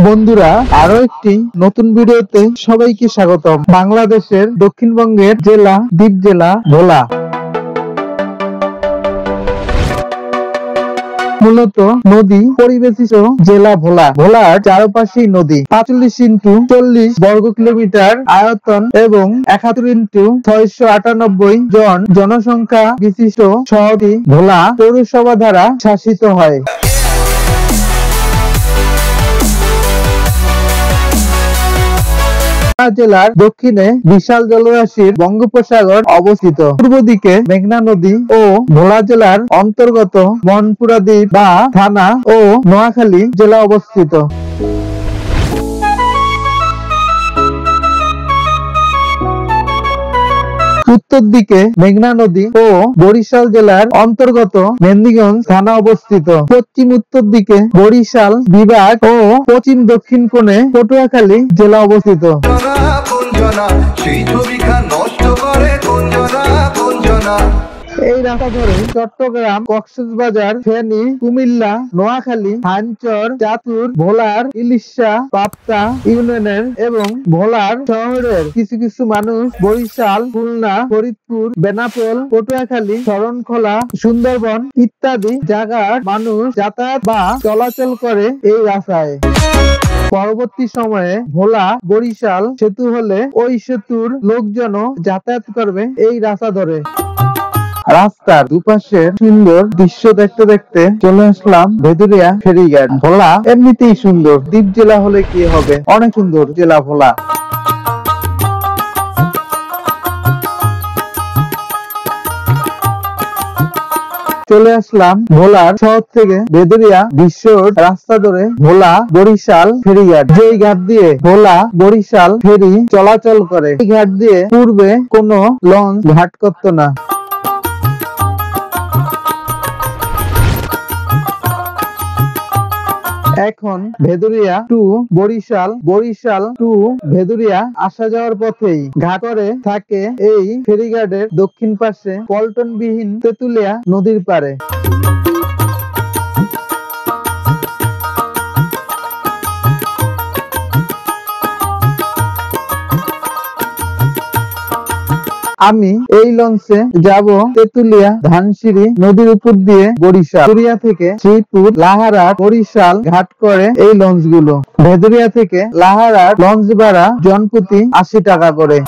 বন্ধুরা, আরো একটি নতুন ভিডিওতে সবাইকে স্বাগতম। বাংলাদেশের দক্ষিণবঙ্গের জেলা দ্বীপ জেলা ভোলা। মূলত নদী পরিবেশিত জেলা ভোলা। ভোলার চারপাশেই নদী। 45x40 বর্গ কিলোমিটার আয়তন এবং 71x698 জন জনসংখ্যা বিশিষ্ট শহরটি ভোলা পৌরসভা দ্বারা শাসিত হয়। জেলার দক্ষিণে বিশাল জলরাশির বঙ্গোপসাগর অবস্থিত। পূর্ব দিকে মেঘনা নদী ও ভোলা জেলার অন্তর্গত মনপুরা দ্বীপ বা থানা ও নোয়াখালী জেলা অবস্থিত। উত্তর দিকে মেঘনা নদী ও বরিশাল জেলার অন্তর্গত মেহেন্দিগঞ্জ থানা অবস্থিত। পশ্চিম উত্তর দিকে বরিশাল বিভাগ ও পশ্চিম দক্ষিণ কোণে পটুয়াখালী জেলা অবস্থিত। এই রাস্তা ধরে চট্টগ্রাম, কক্সবাজার, ফেনী, কুমিল্লা, নোয়াখালী, হানচর, চাতুর, ভোলার, ইলিশা, পাবনা ইউনিয়নের এবং ভোলার শহরের কিছু কিছু মানুষ বরিশাল, খুলনা, ফরিদপুর, বেনাপোল, পটুয়াখালী, শরণখোলা, সুন্দরবন ইত্যাদি জায়গার মানুষ যাতায়াত বা চলাচল করে এই রাস্তায়। পরবর্তী সময়ে ভোলা বরিশাল সেতু হলে ওই সেতুর লোকজনও যাতায়াত করবে এই রাস্তা ধরে। রাস্তার দুপাশের সুন্দর দৃশ্য দেখতে দেখতে চলে আসলাম ভেদুরিয়া ফেরিঘাট। ভোলা এমনিতেই সুন্দর, দ্বীপ জেলা হলে কি হবে, অনেক সুন্দর জেলা ভোলা। চলে আসলাম ভোলার শহর থেকে ভেদুরিয়া বিশ্ব রাস্তা ধরে ভোলা বরিশাল ফেরিঘাট। যেই ঘাট দিয়ে ভোলা বরিশাল ফেরি চলাচল করে, এই ঘাট দিয়ে পূর্বে কোনো লঞ্চ ঘাট করত না। এখন ভেদুরিয়া টু বরিশাল, বরিশাল টু ভেদুরিয়া আসা যাওয়ার পথেই ঘাট করে থাকে এই ফেরিঘাটের দক্ষিণ পাশে পল্টনবিহীন তেতুলিয়া নদীর পারে। আমি এই লঞ্চে যাব তেতুলিয়া ধানসিঁড়ি নদীর উপর দিয়ে বরিশাল। ভেদুরিয়া থেকে শ্রীপুর, লাহারাট, বরিশাল ঘাট করে এই লঞ্চগুলো। ভেদুরিয়া থেকে লাহারাট লঞ্চ ভাড়া জনপ্রতি 80 টাকা করে।